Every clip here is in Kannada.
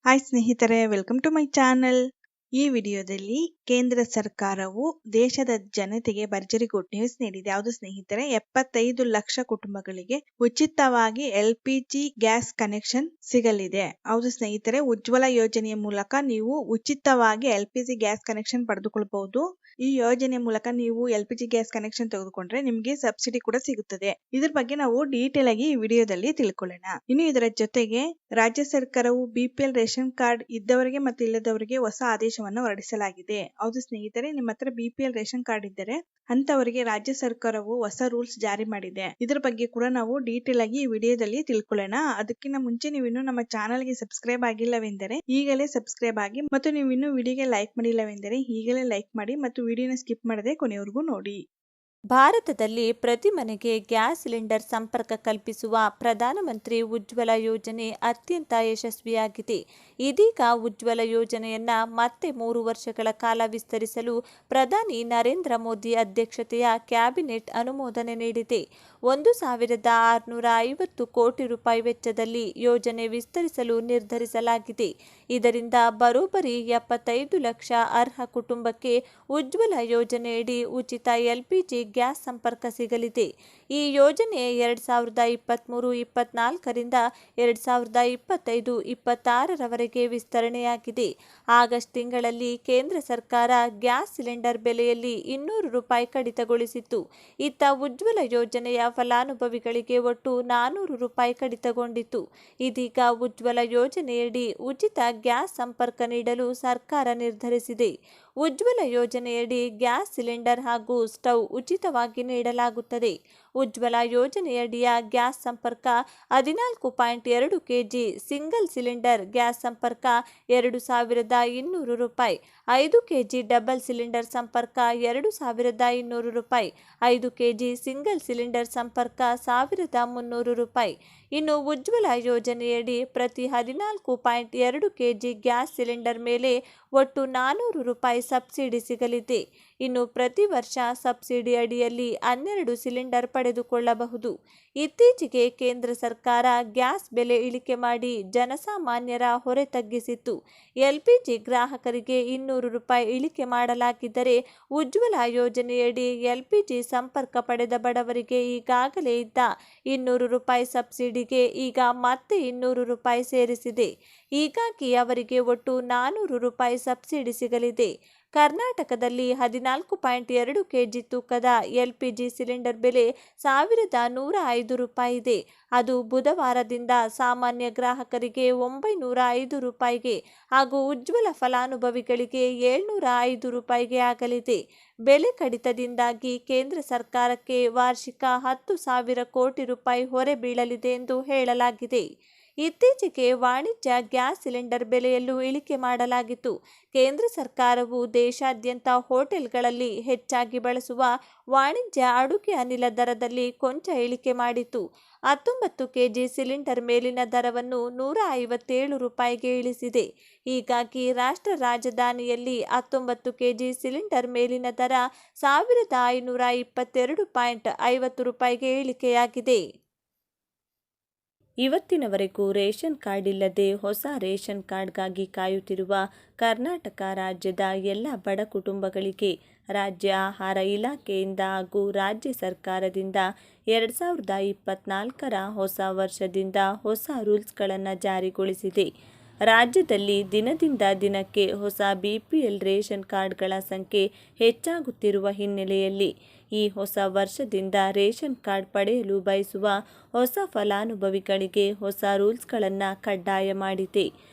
ಹಾಯ್ ಸ್ನೇಹಿತರೆ, ವೆಲ್ಕಮ್ ಟು ಮೈ ಚಾನಲ್. ಈ ವಿಡಿಯೋದಲ್ಲಿ ಕೇಂದ್ರ ಸರ್ಕಾರವು ದೇಶದ ಜನತೆಗೆ ಭರ್ಜರಿ ಗುಡ್ ನ್ಯೂಸ್ ನೀಡಿದೆ. ಯಾವುದು ಸ್ನೇಹಿತರೆ, 75 ಲಕ್ಷ ಕುಟುಂಬಗಳಿಗೆ ಉಚಿತವಾಗಿ LPG ಗ್ಯಾಸ್ ಕನೆಕ್ಷನ್ ಸಿಗಲಿದೆ. ಹೌದು ಸ್ನೇಹಿತರೆ, ಉಜ್ವಲ ಯೋಜನೆಯ ಮೂಲಕ ನೀವು ಉಚಿತವಾಗಿ LPG ಗ್ಯಾಸ್ ಕನೆಕ್ಷನ್ ಪಡೆದುಕೊಳ್ಳಬಹುದು. ಈ ಯೋಜನೆ ಮೂಲಕ ನೀವು LPG ಗ್ಯಾಸ್ ಕನೆಕ್ಷನ್ ತೆಗೆದುಕೊಂಡ್ರೆ ನಿಮಗೆ ಸಬ್ಸಿಡಿ ಕೂಡ ಸಿಗುತ್ತದೆ. ಇದ್ರ ಬಗ್ಗೆ ನಾವು ಡೀಟೇಲ್ ಆಗಿ ಈ ವಿಡಿಯೋದಲ್ಲಿ ತಿಳ್ಕೊಳ್ಳೋಣ. ಇನ್ನು ಇದರ ಜೊತೆಗೆ ರಾಜ್ಯ ಸರ್ಕಾರವು BPL ರೇಷನ್ ಕಾರ್ಡ್ ಇದ್ದವರಿಗೆ ಮತ್ತು ಇಲ್ಲದವರಿಗೆ ಹೊಸ ಆದೇಶವನ್ನು ಹೊರಡಿಸಲಾಗಿದೆ. ಹೌದು ಸ್ನೇಹಿತರೆ, ನಿಮ್ಮ ಹತ್ರ BPL ರೇಷನ್ ಕಾರ್ಡ್ ಇದ್ದರೆ ಅಂತವರಿಗೆ ರಾಜ್ಯ ಸರ್ಕಾರವು ಹೊಸ ರೂಲ್ಸ್ ಜಾರಿ ಮಾಡಿದೆ. ಇದ್ರ ಬಗ್ಗೆ ಕೂಡ ನಾವು ಡೀಟೇಲ್ ಆಗಿ ಈ ವಿಡಿಯೋದಲ್ಲಿ ತಿಳ್ಕೊಳ್ಳೋಣ. ಅದಕ್ಕಿಂತ ಮುಂಚೆ ನೀವು ಇನ್ನೂ ನಮ್ಮ ಚಾನಲ್ಗೆ ಸಬ್ಸ್ಕ್ರೈಬ್ ಆಗಿಲ್ಲವೆಂದರೆ ಈಗಲೇ ಸಬ್ಸ್ಕ್ರೈಬ್ ಆಗಿ, ಮತ್ತು ನೀವು ಇನ್ನೂ ವಿಡಿಯೋಗೆ ಲೈಕ್ ಮಾಡಿಲ್ಲವೆಂದರೆ ಈಗಲೇ ಲೈಕ್ ಮಾಡಿ ಮತ್ತು ವಿಡಿಯೋನ ಸ್ಕಿಪ್ ಮಾಡದೆ ಕೊನೆವರೆಗೂ ನೋಡಿ. ಭಾರತದಲ್ಲಿ ಪ್ರತಿ ಮನೆಗೆ ಗ್ಯಾಸ್ ಸಿಲಿಂಡರ್ ಸಂಪರ್ಕ ಕಲ್ಪಿಸುವ ಪ್ರಧಾನಮಂತ್ರಿ ಉಜ್ವಲ ಯೋಜನೆ ಅತ್ಯಂತ ಯಶಸ್ವಿಯಾಗಿದೆ. ಇದೀಗ ಉಜ್ವಲ ಯೋಜನೆಯನ್ನ ಮತ್ತೆ 3 ವರ್ಷಗಳ ಕಾಲ ವಿಸ್ತರಿಸಲು ಪ್ರಧಾನಿ ನರೇಂದ್ರ ಮೋದಿ ಅಧ್ಯಕ್ಷತೆಯ ಕ್ಯಾಬಿನೆಟ್ ಅನುಮೋದನೆ ನೀಡಿದೆ. 1,650 ಕೋಟಿ ರೂಪಾಯಿ ವೆಚ್ಚದಲ್ಲಿ ಯೋಜನೆ ವಿಸ್ತರಿಸಲು ನಿರ್ಧರಿಸಲಾಗಿದೆ. ಇದರಿಂದ ಬರೋಬ್ಬರಿ 75 ಲಕ್ಷ ಅರ್ಹ ಕುಟುಂಬಕ್ಕೆ ಉಜ್ವಲ ಯೋಜನೆಯಡಿ ಉಚಿತ LPG ಗ್ಯಾಸ್ ಸಂಪರ್ಕ ಸಿಗಲಿದೆ. ಈ ಯೋಜನೆ 2023-24ರಿಂದ 2025-26ರವರೆಗೆ ವಿಸ್ತರಣೆಯಾಗಿದೆ. ಆಗಸ್ಟ್ ತಿಂಗಳಲ್ಲಿ ಕೇಂದ್ರ ಸರ್ಕಾರ ಗ್ಯಾಸ್ ಸಿಲಿಂಡರ್ ಬೆಲೆಯಲ್ಲಿ 200 ರೂಪಾಯಿ ಕಡಿತಗೊಳಿಸಿತ್ತು. ಇತ್ತ ಉಜ್ವಲ ಯೋಜನೆಯ ಫಲಾನುಭವಿಗಳಿಗೆ ಒಟ್ಟು 400 ರೂಪಾಯಿ ಕಡಿತಗೊಂಡಿತ್ತು. ಇದೀಗ ಉಜ್ವಲ ಯೋಜನೆಯಡಿ ಉಚಿತ ಗ್ಯಾಸ್ ಸಂಪರ್ಕ ನೀಡಲು ಸರ್ಕಾರ ನಿರ್ಧರಿಸಿದೆ. ಉಜ್ವಲ ಯೋಜನೆಯಡಿ ಗ್ಯಾಸ್ ಸಿಲಿಂಡರ್ ಹಾಗೂ ಸ್ಟವ್ ಉಚಿತವಾಗಿ ನೀಡಲಾಗುತ್ತದೆ. ಉಜ್ವಲ ಯೋಜನೆಯಡಿಯ ಗ್ಯಾಸ್ ಸಂಪರ್ಕ 14.2 kg ಸಿಂಗಲ್ ಸಿಲಿಂಡರ್ ಗ್ಯಾಸ್ ಸಂಪರ್ಕ 2,200 ರೂಪಾಯಿ, 5 kg ಡಬಲ್ ಸಿಲಿಂಡರ್ ಸಂಪರ್ಕ 2,200 ರೂಪಾಯಿ, 5 kg ಸಿಂಗಲ್ ಸಿಲಿಂಡರ್ ಸಂಪರ್ಕ 1,300 ರೂಪಾಯಿ. ಇನ್ನು ಉಜ್ವಲ ಯೋಜನೆಯಡಿ ಪ್ರತಿ 14.2 kg ಗ್ಯಾಸ್ ಸಿಲಿಂಡರ್ ಮೇಲೆ ಒಟ್ಟು 400 ರೂಪಾಯಿ ಸಬ್ಸಿಡಿ ಸಿಗಲಿದೆ. ಇನ್ನು ಪ್ರತಿ ವರ್ಷ ಸಬ್ಸಿಡಿ ಅಡಿಯಲ್ಲಿ 12 ಸಿಲಿಂಡರ್ ಪಡೆದುಕೊಳ್ಳಬಹುದು. ಇತ್ತೀಚೆಗೆ ಕೇಂದ್ರ ಸರ್ಕಾರ ಗ್ಯಾಸ್ ಬೆಲೆ ಇಳಿಕೆ ಮಾಡಿ ಜನಸಾಮಾನ್ಯರ ಹೊರೆ ತಗ್ಗಿಸಿತ್ತು. LPG ಗ್ರಾಹಕರಿಗೆ 200 ರೂಪಾಯಿ ಇಳಿಕೆ ಮಾಡಲಾಗಿದ್ದರೆ, ಉಜ್ವಲ ಯೋಜನೆಯಡಿ LPG ಸಂಪರ್ಕ ಪಡೆದ ಬಡವರಿಗೆ ಈಗಾಗಲೇ ಇದ್ದ 200 ರೂಪಾಯಿ ಸಬ್ಸಿಡಿಗೆ ಈಗ ಮತ್ತೆ 200 ರೂಪಾಯಿ ಸೇರಿಸಿದೆ. ಹೀಗಾಗಿ ಅವರಿಗೆ ಒಟ್ಟು 400 ರೂಪಾಯಿ ಸಬ್ಸಿಡಿ ಸಿಗಲಿದೆ. ಕರ್ನಾಟಕದಲ್ಲಿ 14.2 kg ತೂಕದ LPG ಸಿಲಿಂಡರ್ ಬೆಲೆ 1,105 ರೂಪಾಯಿ ಇದೆ. ಅದು ಬುಧವಾರದಿಂದ ಸಾಮಾನ್ಯ ಗ್ರಾಹಕರಿಗೆ 905 ರೂಪಾಯಿಗೆ ಹಾಗೂ ಉಜ್ವಲ ಫಲಾನುಭವಿಗಳಿಗೆ 705 ರೂಪಾಯಿಗೆ ಆಗಲಿದೆ. ಬೆಲೆ ಕಡಿತದಿಂದಾಗಿ ಕೇಂದ್ರ ಸರ್ಕಾರಕ್ಕೆ ವಾರ್ಷಿಕ 10,000 ಕೋಟಿ ರೂಪಾಯಿ ಹೊರೆ ಬೀಳಲಿದೆ ಎಂದು ಹೇಳಲಾಗಿದೆ. ಇತ್ತೀಚೆಗೆ ವಾಣಿಜ್ಯ ಗ್ಯಾಸ್ ಸಿಲಿಂಡರ್ ಬೆಲೆಯಲ್ಲೂ ಇಳಿಕೆ ಮಾಡಲಾಗಿತ್ತು. ಕೇಂದ್ರ ಸರ್ಕಾರವು ದೇಶಾದ್ಯಂತ ಹೋಟೆಲ್ಗಳಲ್ಲಿ ಹೆಚ್ಚಾಗಿ ಬಳಸುವ ವಾಣಿಜ್ಯ ಅಡುಗೆ ಅನಿಲ ದರದಲ್ಲಿ ಕೊಂಚ ಇಳಿಕೆ ಮಾಡಿತ್ತು. 19 kg ಸಿಲಿಂಡರ್ ಮೇಲಿನ ದರವನ್ನು 157 ರೂಪಾಯಿಗೆ ಇಳಿಸಿದೆ. ಹೀಗಾಗಿ ರಾಷ್ಟ್ರ ರಾಜಧಾನಿಯಲ್ಲಿ 19 kg ಸಿಲಿಂಡರ್ ಮೇಲಿನ ದರ 1,522.50 ರೂಪಾಯಿಗೆ ಇಳಿಕೆಯಾಗಿದೆ. ಇವತ್ತಿನವರೆಗೂ ರೇಷನ್ ಕಾರ್ಡ್ ಇಲ್ಲದೆ ಹೊಸ ರೇಷನ್ ಕಾರ್ಡ್ಗಾಗಿ ಕಾಯುತ್ತಿರುವ ಕರ್ನಾಟಕ ರಾಜ್ಯದ ಎಲ್ಲ ಬಡ ಕುಟುಂಬಗಳಿಗೆ ರಾಜ್ಯ ಆಹಾರ ಇಲಾಖೆಯಿಂದ ಹಾಗೂ ರಾಜ್ಯ ಸರ್ಕಾರದಿಂದ 2024ರ ಹೊಸ ವರ್ಷದಿಂದ ಹೊಸ ರೂಲ್ಸ್ಗಳನ್ನು ಜಾರಿಗೊಳಿಸಿದೆ. ರಾಜ್ಯದಲ್ಲಿ ದಿನದಿಂದ ದಿನಕ್ಕೆ ಹೊಸ BPL ರೇಷನ್ ಕಾರ್ಡ್ಗಳ ಸಂಖ್ಯೆ ಹೆಚ್ಚಾಗುತ್ತಿರುವ ಹಿನ್ನೆಲೆಯಲ್ಲಿ ಈ ಹೊಸ ವರ್ಷದಿಂದ ರೇಷನ್ ಕಾರ್ಡ್ ಪಡೆಯಲು ಬಯಸುವ ಹೊಸ ಫಲಾನುಭವಿಗಳಿಗೆ ಹೊಸ ರೂಲ್ಸ್ಗಳನ್ನು ಕಡ್ಡಾಯ ಮಾಡಿದೆ.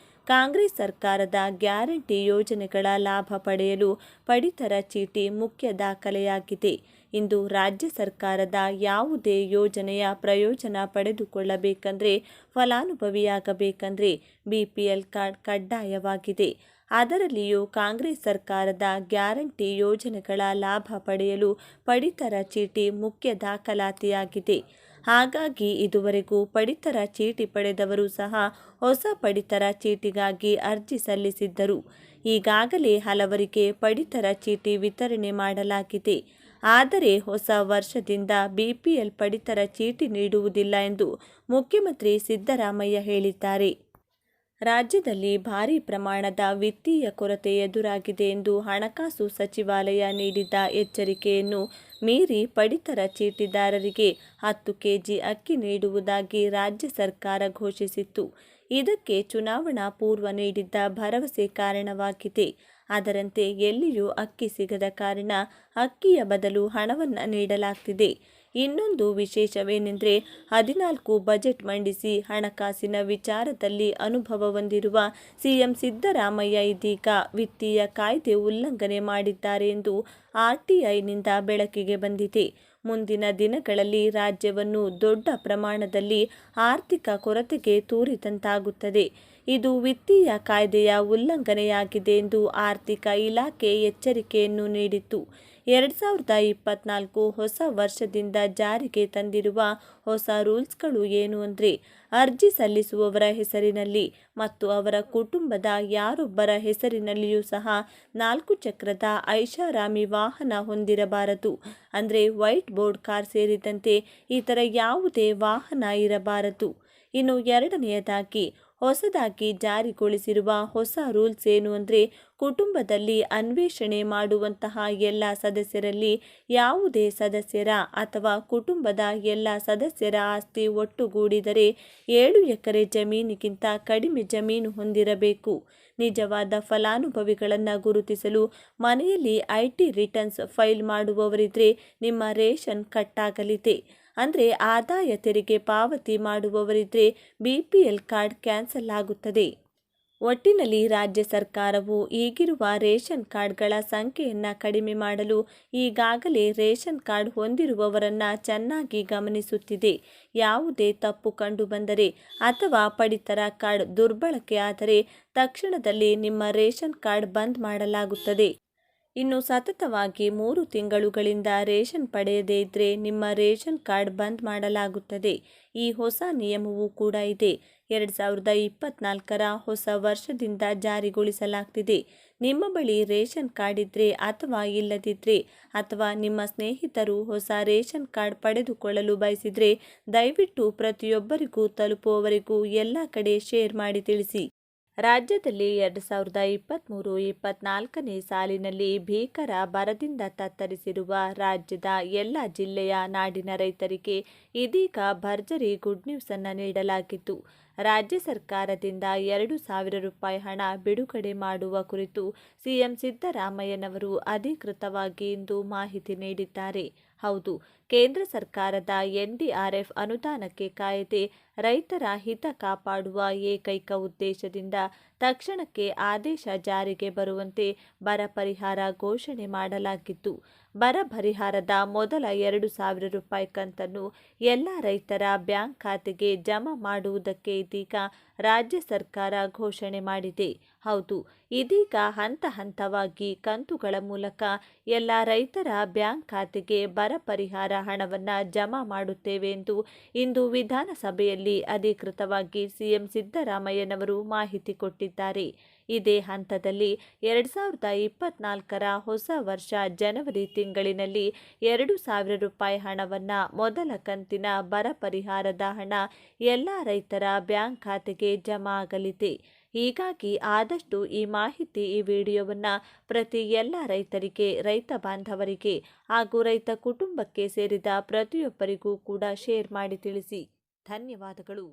ಕಾಂಗ್ರೆಸ್ ಸರ್ಕಾರದ ಗ್ಯಾರಂಟಿ ಯೋಜನೆಗಳ ಲಾಭ ಪಡೆಯಲು ಪಡಿತರ ಚೀಟಿ ಮುಖ್ಯ ದಾಖಲೆಯಾಗಿದೆ. ಇಂದು ರಾಜ್ಯ ಸರ್ಕಾರದ ಯಾವುದೇ ಯೋಜನೆಯ ಪ್ರಯೋಜನ ಪಡೆದುಕೊಳ್ಳಬೇಕಂದ್ರೆ, ಫಲಾನುಭವಿಯಾಗಬೇಕಂದ್ರೆ BPL ಕಾರ್ಡ್ ಕಡ್ಡಾಯವಾಗಿದೆ. ಅದರಲ್ಲಿಯೂ ಕಾಂಗ್ರೆಸ್ ಸರ್ಕಾರದ ಗ್ಯಾರಂಟಿ ಯೋಜನೆಗಳ ಲಾಭ ಪಡೆಯಲು ಪಡಿತರ ಚೀಟಿ ಮುಖ್ಯ ದಾಖಲಾತಿಯಾಗಿದೆ. ಹಾಗಾಗಿ ಇದುವರೆಗೂ ಪಡಿತರ ಚೀಟಿ ಪಡೆದವರು ಸಹ ಹೊಸ ಪಡಿತರ ಚೀಟಿಗಾಗಿ ಅರ್ಜಿ ಸಲ್ಲಿಸಿದ್ದರು. ಈಗಾಗಲೇ ಹಲವರಿಗೆ ಪಡಿತರ ಚೀಟಿ ವಿತರಣೆ ಮಾಡಲಾಗಿದೆ. ಆದರೆ ಹೊಸ ವರ್ಷದಿಂದ BPL ಪಡಿತರ ಚೀಟಿ ನೀಡುವುದಿಲ್ಲ ಎಂದು ಮುಖ್ಯಮಂತ್ರಿ ಸಿದ್ದರಾಮಯ್ಯ ಹೇಳಿದ್ದಾರೆ. ರಾಜ್ಯದಲ್ಲಿ ಭಾರೀ ಪ್ರಮಾಣದ ವಿತ್ತೀಯ ಕೊರತೆ ಎದುರಾಗಿದೆ ಎಂದು ಹಣಕಾಸು ಸಚಿವಾಲಯ ನೀಡಿದ್ದ ಎಚ್ಚರಿಕೆಯನ್ನು ಮೀರಿ ಪಡಿತರ ಚೀಟಿದಾರರಿಗೆ 10 ಕೆಜಿ ಅಕ್ಕಿ ನೀಡುವುದಾಗಿ ರಾಜ್ಯ ಸರ್ಕಾರ ಘೋಷಿಸಿತ್ತು. ಇದಕ್ಕೆ ಚುನಾವಣಾ ಪೂರ್ವ ನೀಡಿದ್ದ ಭರವಸೆ ಕಾರಣವಾಗಿದೆ. ಅದರಂತೆ ಎಲ್ಲಿಯೂ ಅಕ್ಕಿ ಸಿಗದ ಕಾರಣ ಅಕ್ಕಿಯ ಬದಲು ಹಣವನ್ನು ನೀಡಲಾಗ್ತಿದೆ. ಇನ್ನೊಂದು ವಿಶೇಷವೇನೆಂದರೆ 14 ಬಜೆಟ್ ಮಂಡಿಸಿ ಹಣಕಾಸಿನ ವಿಚಾರದಲ್ಲಿ ಅನುಭವ ಹೊಂದಿರುವ ಸಿಎಂ ಸಿದ್ದರಾಮಯ್ಯ ಇದೀಗ ವಿತ್ತೀಯ ಕಾಯ್ದೆ ಉಲ್ಲಂಘನೆ ಮಾಡಿದ್ದಾರೆ ಎಂದು ಆರ್ಟಿಐನಿಂದ ಬೆಳಕಿಗೆ ಬಂದಿದೆ. ಮುಂದಿನ ದಿನಗಳಲ್ಲಿ ರಾಜ್ಯವನ್ನು ದೊಡ್ಡ ಪ್ರಮಾಣದಲ್ಲಿ ಆರ್ಥಿಕ ಕೊರತೆಗೆ ತೂರಿದಂತಾಗುತ್ತದೆ. ಇದು ವಿತ್ತೀಯ ಕಾಯ್ದೆಯ ಉಲ್ಲಂಘನೆಯಾಗಿದೆ ಎಂದು ಆರ್ಥಿಕ ಇಲಾಖೆ ಎಚ್ಚರಿಕೆಯನ್ನು ನೀಡಿತ್ತು. 2024 ಹೊಸ ವರ್ಷದಿಂದ ಜಾರಿಗೆ ತಂದಿರುವ ಹೊಸ ರೂಲ್ಸ್ಗಳು ಏನು ಅಂದರೆ, ಅರ್ಜಿ ಸಲ್ಲಿಸುವವರ ಹೆಸರಿನಲ್ಲಿ ಮತ್ತು ಅವರ ಕುಟುಂಬದ ಯಾರೊಬ್ಬರ ಹೆಸರಿನಲ್ಲಿಯೂ ಸಹ 4 ಚಕ್ರದ ಐಷಾರಾಮಿ ವಾಹನ ಹೊಂದಿರಬಾರದು. ಅಂದರೆ ವೈಟ್ ಬೋರ್ಡ್ ಕಾರ್ ಸೇರಿದಂತೆ ಇತರ ಯಾವುದೇ ವಾಹನ ಇರಬಾರದು. ಇನ್ನು ಎರಡನೆಯದಾಗಿ ಹೊಸದಾಗಿ ಜಾರಿಗೊಳಿಸಿರುವ ಹೊಸ ರೂಲ್ಸ್ ಏನು ಅಂದರೆ, ಕುಟುಂಬದಲ್ಲಿ ಅನ್ವೇಷಣೆ ಮಾಡುವಂತಹ ಎಲ್ಲ ಸದಸ್ಯರಲ್ಲಿ ಯಾವುದೇ ಸದಸ್ಯರ ಅಥವಾ ಕುಟುಂಬದ ಎಲ್ಲ ಸದಸ್ಯರ ಆಸ್ತಿ ಒಟ್ಟುಗೂಡಿದರೆ 7 ಎಕರೆ ಜಮೀನಿಗಿಂತ ಕಡಿಮೆ ಜಮೀನು ಹೊಂದಿರಬೇಕು. ನಿಜವಾದ ಫಲಾನುಭವಿಗಳನ್ನು ಗುರುತಿಸಲು ಮನೆಯಲ್ಲಿ ಐಟಿ ರಿಟರ್ನ್ಸ್ ಫೈಲ್ ಮಾಡುವವರಿದ್ರೆ ನಿಮ್ಮ ರೇಷನ್ ಕಟ್ ಆಗಲಿದೆ. ಅಂದರೆ ಆದಾಯ ತೆರಿಗೆ ಪಾವತಿ ಮಾಡುವವರಿದ್ರೆ BPL ಕಾರ್ಡ್ ಕ್ಯಾನ್ಸಲ್ ಆಗುತ್ತದೆ. ಒಟ್ಟಿನಲ್ಲಿ ರಾಜ್ಯ ಸರ್ಕಾರವು ಈಗಿರುವ ರೇಷನ್ ಕಾರ್ಡ್ಗಳ ಸಂಖ್ಯೆಯನ್ನು ಕಡಿಮೆ ಮಾಡಲು ಈಗಾಗಲೇ ರೇಷನ್ ಕಾರ್ಡ್ ಹೊಂದಿರುವವರನ್ನು ಚೆನ್ನಾಗಿ ಗಮನಿಸುತ್ತಿದೆ. ಯಾವುದೇ ತಪ್ಪು ಕಂಡುಬಂದರೆ ಅಥವಾ ಪಡಿತರ ಕಾರ್ಡ್ ದುರ್ಬಳಕೆ ಆದರೆ ತಕ್ಷಣದಲ್ಲಿ ನಿಮ್ಮ ರೇಷನ್ ಕಾರ್ಡ್ ಬಂದ್ ಮಾಡಲಾಗುತ್ತದೆ. ಇನ್ನು ಸತತವಾಗಿ 3 ತಿಂಗಳುಗಳಿಂದ ರೇಷನ್ ಪಡೆಯದೇ ಇದ್ದರೆ ನಿಮ್ಮ ರೇಷನ್ ಕಾರ್ಡ್ ಬಂದ್ ಮಾಡಲಾಗುತ್ತದೆ. ಈ ಹೊಸ ನಿಯಮವೂ ಕೂಡ ಇದೆ. 2024ರ ಹೊಸ ವರ್ಷದಿಂದ ಜಾರಿಗೊಳಿಸಲಾಗ್ತಿದೆ. ನಿಮ್ಮ ಬಳಿ ರೇಷನ್ ಕಾರ್ಡ್ ಇದ್ದರೆ ಅಥವಾ ಇಲ್ಲದಿದ್ದರೆ ಅಥವಾ ನಿಮ್ಮ ಸ್ನೇಹಿತರು ಹೊಸ ರೇಷನ್ ಕಾರ್ಡ್ ಪಡೆದುಕೊಳ್ಳಲು ಬಯಸಿದರೆ ದಯವಿಟ್ಟು ಪ್ರತಿಯೊಬ್ಬರಿಗೂ ತಲುಪುವವರೆಗೂ ಎಲ್ಲ ಕಡೆ ಶೇರ್ ಮಾಡಿ ತಿಳಿಸಿ. ರಾಜ್ಯದಲ್ಲಿ 2023-24ನೇ ಸಾಲಿನಲ್ಲಿ ಭೀಕರ ಬರದಿಂದ ತತ್ತರಿಸಿರುವ ರಾಜ್ಯದ ಎಲ್ಲ ಜಿಲ್ಲೆಯ ನಾಡಿನ ರೈತರಿಗೆ ಇದೀಗ ಭರ್ಜರಿ ಗುಡ್ ನ್ಯೂಸ್ ಅನ್ನು ನೀಡಲಾಗಿದ್ದು, ರಾಜ್ಯ ಸರ್ಕಾರದಿಂದ 2,000 ರೂಪಾಯಿ ಹಣ ಬಿಡುಗಡೆ ಮಾಡುವ ಕುರಿತು ಸಿಎಂ ಸಿದ್ದರಾಮಯ್ಯನವರು ಅಧಿಕೃತವಾಗಿ ಇಂದು ಮಾಹಿತಿ ನೀಡಿದ್ದಾರೆ. ಹೌದು, ಕೇಂದ್ರ ಸರ್ಕಾರದ NDRF ಅನುದಾನಕ್ಕೆ ಕಾಯದೆ ರೈತರ ಹಿತ ಕಾಪಾಡುವ ಏಕೈಕ ಉದ್ದೇಶದಿಂದ ತಕ್ಷಣಕ್ಕೆ ಆದೇಶ ಜಾರಿಗೆ ಬರುವಂತೆ ಬರ ಪರಿಹಾರ ಘೋಷಣೆ ಮಾಡಲಾಗಿದ್ದು, ಬರ ಪರಿಹಾರದ ಮೊದಲ 2,000 ರೂಪಾಯಿ ಕಂತನ್ನು ಎಲ್ಲ ರೈತರ ಬ್ಯಾಂಕ್ ಖಾತೆಗೆ ಜಮಾ ಮಾಡುವುದಕ್ಕೆ ಇದೀಗ ರಾಜ್ಯ ಸರ್ಕಾರ ಘೋಷಣೆ ಮಾಡಿದೆ. ಹೌದು, ಇದೀಗ ಹಂತ ಹಂತವಾಗಿ ಕಂತುಗಳ ಮೂಲಕ ಎಲ್ಲ ರೈತರ ಬ್ಯಾಂಕ್ ಖಾತೆಗೆ ಬರ ಪರಿಹಾರ ಹಣವನ್ನು ಜಮಾ ಮಾಡುತ್ತೇವೆ ಎಂದು ಇಂದು ವಿಧಾನಸಭೆಯಲ್ಲಿ ಅಧಿಕೃತವಾಗಿ ಸಿಎಂ ಸಿದ್ದರಾಮಯ್ಯನವರು ಮಾಹಿತಿ ಕೊಟ್ಟಿದ್ದಾರೆ. ಇದೇ ಹಂತದಲ್ಲಿ 2024ರ ಹೊಸ ವರ್ಷ ಜನವರಿ ತಿಂಗಳಿನಲ್ಲಿ 2,000 ರೂಪಾಯಿ ಹಣವನ್ನು ಮೊದಲ ಕಂತಿನ ಬರ ಪರಿಹಾರದ ಹಣ ಎಲ್ಲ ರೈತರ ಬ್ಯಾಂಕ್ ಖಾತೆಗೆ ಜಮಾ ಆಗಲಿದೆ. ಹೀಗಾಗಿ ಆದಷ್ಟು ಈ ವಿಡಿಯೋವನ್ನು ಪ್ರತಿ ಎಲ್ಲ ರೈತರಿಗೆ, ರೈತ ಬಾಂಧವರಿಗೆ ಹಾಗೂ ರೈತ ಕುಟುಂಬಕ್ಕೆ ಸೇರಿದ ಪ್ರತಿಯೊಬ್ಬರಿಗೂ ಕೂಡ ಶೇರ್ ಮಾಡಿ ತಿಳಿಸಿ. ಧನ್ಯವಾದಗಳು.